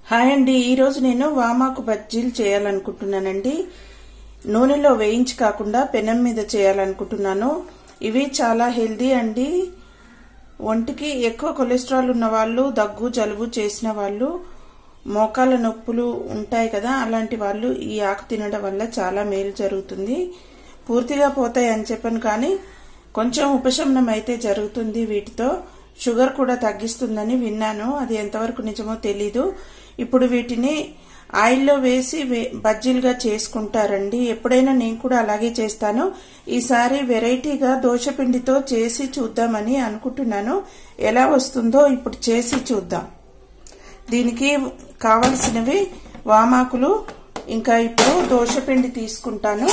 Hi అండి, ఈరోజు నేను వామాకు బజ్జీలు చేయాలనుకుంటున్నానండి. నూనెలో వేయించి కాకుండా పెనం మీద చేయాలనుకుంటున్నాను. ఇవి చాలా హెల్దీ అండి. ఒంటికి ఎక్కువ కొలెస్ట్రాల్ ఉన్న వాళ్ళు, దగ్గు జలుబు చేసిన వాళ్ళు, మోకాళ్ళ నొప్పులు ఉంటాయి కదా, అలాంటి వాళ్ళు ఈ ఆకు తినడం వల్ల చాలా మేలు జరుగుతుంది. పూర్తిగా పోతాయి అని చెప్పను, కానీ కొంచెం ఉపశమనం అయితే జరుగుతుంది. వీటితో షుగర్ కూడా తగ్గిస్తుందని విన్నాను. అది ఎంతవరకు నిజమో తెలీదు. ఇప్పుడు వీటిని ఆయిల్లో వేసి బజ్జీలుగా చేసుకుంటారండి. ఎప్పుడైనా నేను కూడా అలాగే చేస్తాను. ఈసారి వెరైటీగా దోసపిండితో చేసి చూద్దామని అనుకుంటున్నాను. ఎలా వస్తుందో ఇప్పుడు చేసి చూద్దాం. దీనికి కావలసినవి వామాకులు, ఇంకా ఇప్పుడు దోసపిండి తీసుకుంటాను.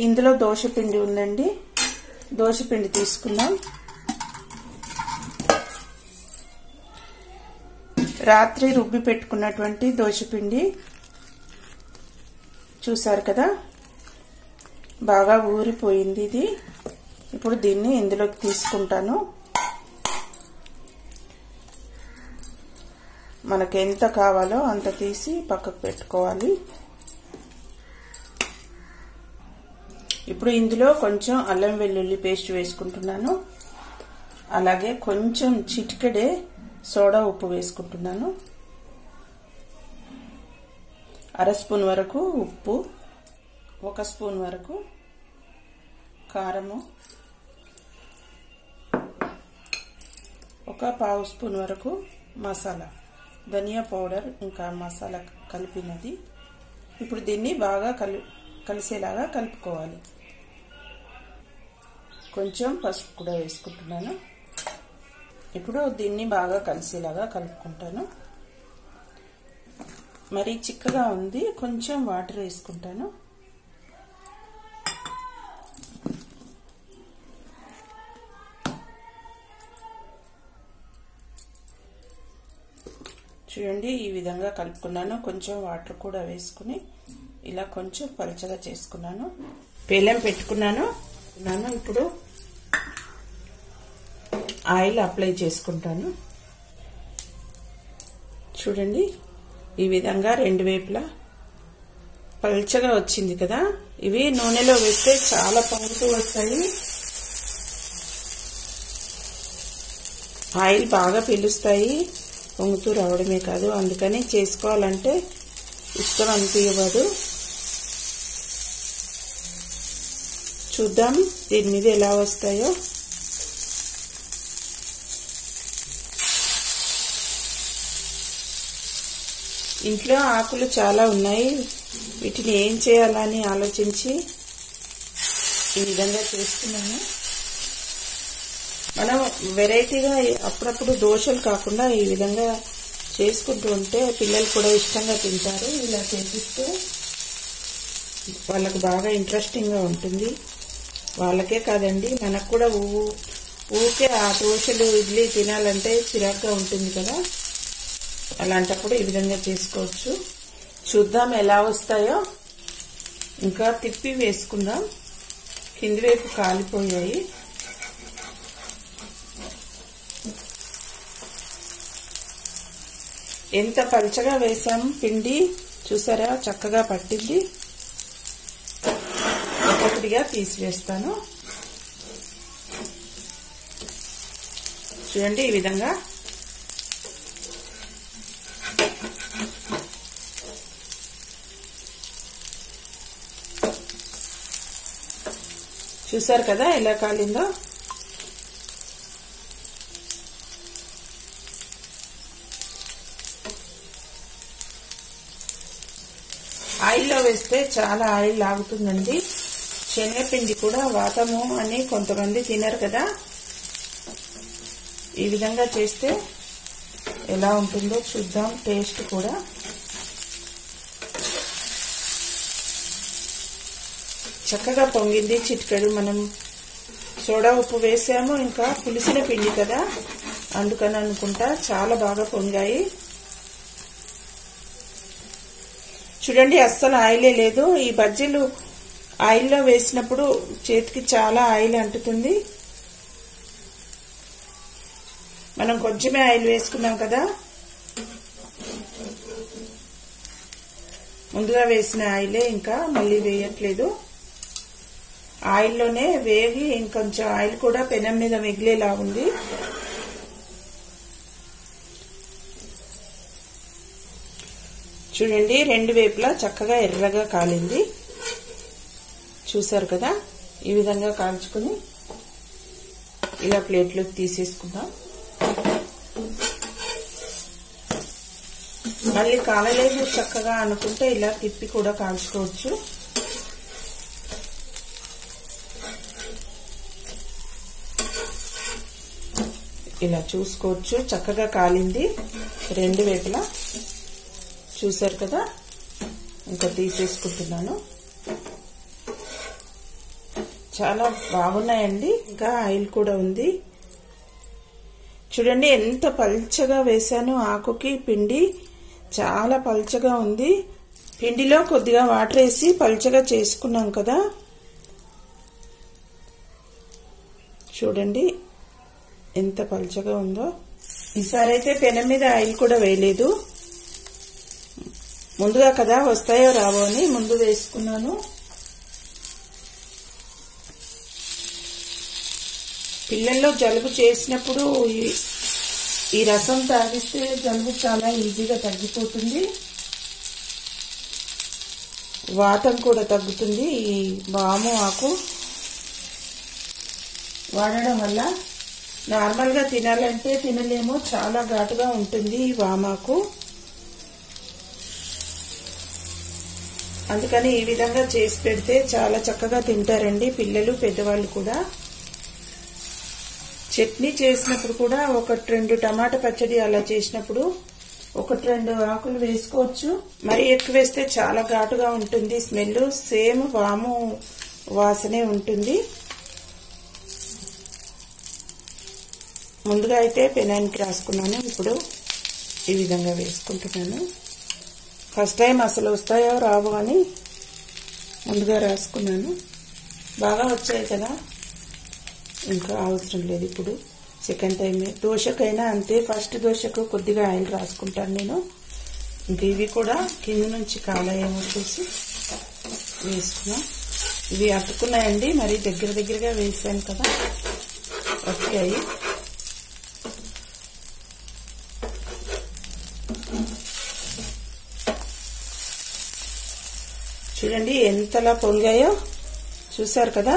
ఇందులో దోసపిండి ఉందండి. దోసపిండి తీసుకుందాం. రాత్రి రుబ్బి పెట్టుకున్నటువంటి దోసపిండి చూసారు కదా, బాగా ఊరిపోయింది ఇది. ఇప్పుడు దీన్ని ఇందులోకి తీసుకుంటాను. మనకు ఎంత కావాలో అంత తీసి పక్కకు పెట్టుకోవాలి. ఇప్పుడు ఇందులో కొంచెం అల్లం వెల్లుల్లి పేస్ట్ వేసుకుంటున్నాను. అలాగే కొంచెం చిటికెడే సోడా ఉప్పు వేసుకుంటున్నాను. 1/2 స్పూన్ వరకు ఉప్పు, 1 స్పూన్ వరకు కారము, 1/2 స్పూన్ వరకు మసాలా, ధనియా పౌడర్, ఇంకా మసాలా కలిపినది. ఇప్పుడు దీన్ని బాగా కలిసేలాగా కలుపుకోవాలి. కొంచెం పసుపు కూడా వేసుకుంటున్నాను. ఇప్పుడు దీన్ని బాగా కలిసేలాగా కలుపుకుంటాను. మరి చిక్కగా ఉంది, కొంచెం వాటర్ వేసుకుంటాను. చూడండి, ఈ విధంగా కలుపుకున్నాను. కొంచెం వాటర్ కూడా వేసుకుని ఇలా కొంచెం పలచగా చేసుకున్నాను. పేలం పెట్టుకున్నాను. ఇప్పుడు ఆయిల్ అప్లై చేసుకుంటాను. చూడండి, ఈ విధంగా 2 వైపులా పల్చగా వచ్చింది కదా. ఇవి నూనెలో వేస్తే చాలా పొంగుతూ వస్తాయి. ఆయిల్ బాగా పీలుస్తాయి, పొంగుతూ రావడమే కాదు. అందుకని చేసుకోవాలంటే ఇష్టం అనిపించదు. చూద్దాం దీని మీద ఎలా వస్తాయో. ఇంట్లో ఆకులు చాలా ఉన్నాయి. వీటిని ఏం చేయాలని ఆలోచించి ఈ విధంగా చేస్తున్నాను. మనం వెరైటీగా అప్పుడప్పుడు దోశలు కాకుండా ఈ విధంగా చేసుకుంటూ ఉంటే పిల్లలు కూడా ఇష్టంగా తింటారు. ఇలా చేపిస్తే వాళ్ళకు బాగా ఇంట్రెస్టింగ్గా ఉంటుంది. వాళ్ళకే కాదండి, మనకు కూడా ఊకే ఆ దోశలు ఇడ్లీ తినాలంటే చిరాగ్గా ఉంటుంది కదా. అలాంటప్పుడు ఈ విధంగా చేసుకోవచ్చు. చూద్దాం ఎలా వస్తాయో. ఇంకా తిప్పి వేసుకుందాం. కింది వైపు కాలిపోయాయి. ఎంత పల్చగా వేసాం పిండి, చూసారా, చక్కగా పట్టింది. ఒక్కొక్కటిగా తీసివేస్తాను. చూడండి, ఈ విధంగా చూసారు కదా ఎలా కాలిందో. ఆయిల్లో వేస్తే చాలా ఆయిల్ లాగుతుందండి. శనగపిండి కూడా వాతము అని కొంతమంది తినరు కదా. ఈ విధంగా చేస్తే ఎలా ఉంటుందో చూద్దాం. టేస్ట్ కూడా చక్కగా పొంగింది. చిటికెడు మనం సోడా ఉప్పు వేసాము, ఇంకా పులిసిన పిండి కదా, అందుకని అనుకుంటా చాలా బాగా పొంగాయి. చూడండి, అస్సలు ఆయిలే లేదు. ఈ బజ్జీలు ఆయిల్లో వేసినప్పుడు చేతికి చాలా ఆయిల్ అంటుతుంది. మనం కొంచెమే ఆయిల్ వేసుకున్నాం కదా, ముందుగా వేసిన ఆయిలే, ఇంకా మళ్ళీ వేయట్లేదు. ఆయిల్లోనే వేగి ఇంకొంచెం ఆయిల్ కూడా పెనం మీద మిగిలేలా ఉంది. చూడండి, రెండు వైపులా చక్కగా ఎర్రగా కాలింది. చూసారు కదా, ఈ విధంగా కాల్చుకుని ఇలా ప్లేట్లోకి తీసేసుకుందాం. మళ్ళీ కాలలేదు చక్కగా అనుకుంటే ఇలా తిప్పి కూడా కాల్చుకోవచ్చు. ఇలా చూసుకోవచ్చు, చక్కగా కాలింది రెండు వైపులా. చూసారు కదా, ఇంకా తీసేసుకుంటున్నాను. చాలా బాగున్నాయండి, ఇంకా ఆయిల్ కూడా ఉంది. చూడండి ఎంత పల్చగా వేసాను. ఆకుకి పిండి చాలా పల్చగా ఉంది. పిండిలో కొద్దిగా వాటర్ వేసి పల్చగా చేసుకున్నాం కదా. చూడండి ఎంత పల్చగా ఉందో. ఈసారి అయితే పెనం మీద ఆయిల్ కూడా వేయలేదు. ముందుగా కదా వస్తాయో రావో అని ముందు వేసుకున్నాను. పిల్లల్లో జలుబు చేసినప్పుడు ఈ రసం తాగిస్తే జలుబు చాలా ఈజీగా తగ్గిపోతుంది. వాతం కూడా తగ్గుతుంది. ఈ వాము ఆకు వాడడం వల్ల నార్మల్గా తినాలంటే తినలేము, చాలా ఘాటుగా ఉంటుంది ఈ వామాకు. అందుకని ఈ విధంగా చేసి పెడితే చాలా చక్కగా తింటారండి పిల్లలు, పెద్దవాళ్ళు కూడా. చట్నీ చేసినప్పుడు కూడా 1-2 టమాటా పచ్చడి అలా చేసినప్పుడు 1-2 ఆకులు వేసుకోవచ్చు. మరి ఎక్కువ వేస్తే చాలా ఘాటుగా ఉంటుంది స్మెల్. సేమ్ వాము వాసనే ఉంటుంది. ముందుగా అయితే పెనానికి రాసుకున్నాను, ఇప్పుడు ఈ విధంగా వేసుకుంటున్నాను. ఫస్ట్ టైం అసలు వస్తాయో రావో అని ముందుగా రాసుకున్నాను. బాగా వచ్చాయి కదా, ఇంకా అవసరం లేదు. ఇప్పుడు సెకండ్ టైమే. దోశకైనా అంతే, ఫస్ట్ దోశకు కొద్దిగా ఆయిల్ రాసుకుంటాను నేను. ఇంక ఇవి కూడా కింద నుంచి కాలాయేమో చూసి వేసుకున్నాం. ఇవి అతుకున్నాయండి, మరి దగ్గరగా వేసాను కదా, వచ్చాయి. చూడండి ఎంతలా పొంగాయో, చూసారు కదా.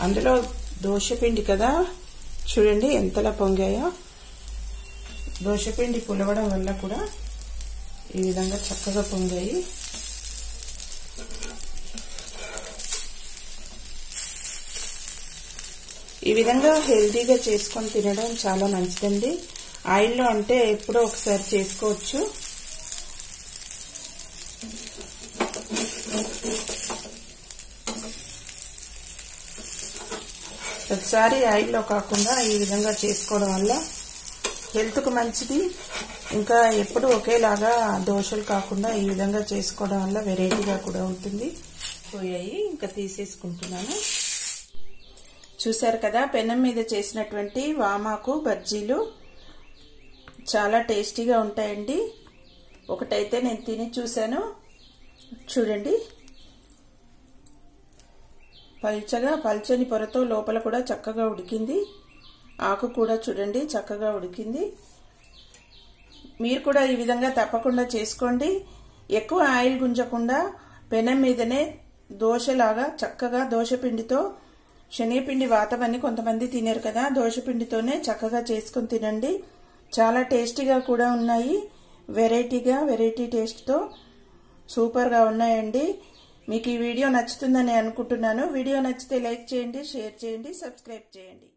అందులో దోశపిండి కదా, చూడండి ఎంతలా పొంగాయో. దోశపిండి పులవడం వల్ల కూడా ఈ విధంగా చక్కగా పొంగాయి. ఈ విధంగా హెల్తీగా చేసుకొని తినడం చాలా మంచిదండి. ఆయిల్లో అంటే ఎప్పుడో ఒకసారి చేసుకోవచ్చు. ఒకసారి ఆయిల్లో కాకుండా ఈ విధంగా చేసుకోవడం వల్ల హెల్త్కు మంచిది. ఇంకా ఎప్పుడు ఒకేలాగా దోశలు కాకుండా ఈ విధంగా చేసుకోవడం వల్ల వెరైటీగా కూడా ఉంటుంది. పోయాయి, ఇంకా తీసేసుకుంటున్నాను. చూసారు కదా, పెనం మీద చేసినటువంటి వామాకు బజ్జీలు చాలా టేస్టీగా ఉంటాయండి. ఒకటైతే నేను తిని చూశాను. చూడండి, పల్చని పొరతో లోపల కూడా చక్కగా ఉడికింది. ఆకు కూడా చూడండి చక్కగా ఉడికింది. మీరు కూడా ఈ విధంగా తప్పకుండా చేసుకోండి. ఎక్కువ ఆయిల్ గుంజకుండా పెనం మీదనే దోశలాగా చక్కగా దోశపిండితో, శనగపిండి వాతమని కొంతమంది తినరు కదా, దోశపిండితోనే చక్కగా చేసుకుని తినండి. చాలా టేస్టీగా కూడా ఉన్నాయి. వెరైటీ టేస్ట్తో సూపర్గా ఉన్నాయండి. మీకు ఈ వీడియో నచ్చుతుందని అనుకుంటున్నాను. వీడియో నచ్చితే లైక్ చేయండి, షేర్ చేయండి, సబ్స్క్రైబ్ చేయండి.